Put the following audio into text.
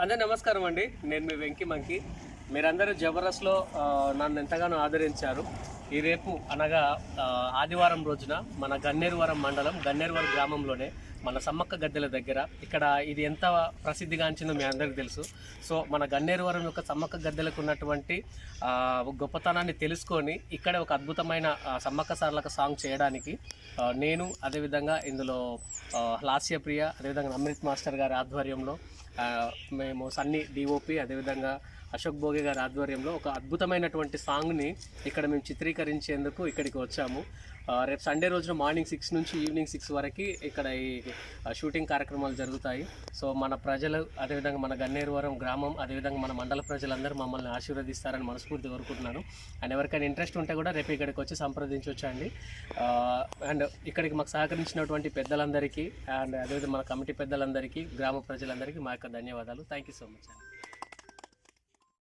అందరూ నమస్కారం అండి. నేను మీ వెంకి మంకి. మీరందరూ జబర్దస్త్లో నన్ను ఎంతగానో ఆదరించారు. ఈ రేపు అనగా ఆదివారం రోజున మన గన్నేరువరం మండలం గన్నేరువరం గ్రామంలోనే మన సమ్మక్క గద్దెల దగ్గర ఇక్కడ ఇది ఎంత ప్రసిద్ధిగాంచిందో మీ అందరికీ తెలుసు. సో మన గన్నేరువరం యొక్క సమ్మక్క గద్దెలకు ఉన్నటువంటి గొప్పతనాన్ని తెలుసుకొని ఇక్కడ ఒక అద్భుతమైన సమ్మక్క సార్లక సాంగ్ చేయడానికి నేను అదేవిధంగా ఇందులో లాస్యప్రియ అదేవిధంగా అమృత్ మాస్టర్ గారి ఆధ్వర్యంలో మేము సన్నీ డిఓపి అదేవిధంగా అశోక్ భోగే గారి ఆధ్వర్యంలో ఒక అద్భుతమైనటువంటి సాంగ్ని ఇక్కడ మేము చిత్రీకరించేందుకు ఇక్కడికి వచ్చాము. రేపు సండే రోజున మార్నింగ్ 6 నుంచి ఈవినింగ్ 6 వరకు ఇక్కడ ఈ షూటింగ్ కార్యక్రమాలు జరుగుతాయి. సో మన ప్రజలు అదేవిధంగా మన గన్నేరువరం గ్రామం అదేవిధంగా మన మండల ప్రజలందరూ మమ్మల్ని ఆశీర్వదిస్తారని మనస్ఫూర్తి కోరుకుంటున్నాను. అండ్ ఎవరికైనా ఇంట్రెస్ట్ ఉంటే కూడా రేపు ఇక్కడికి వచ్చి సంప్రదించవచ్చండి. అండ్ ఇక్కడికి మాకు సహకరించినటువంటి పెద్దలందరికీ అండ్ అదేవిధంగా మన కమిటీ పెద్దలందరికీ గ్రామ ప్రజలందరికీ మా యొక్క ధన్యవాదాలు. థ్యాంక్ యూ సో మచ్ అండి.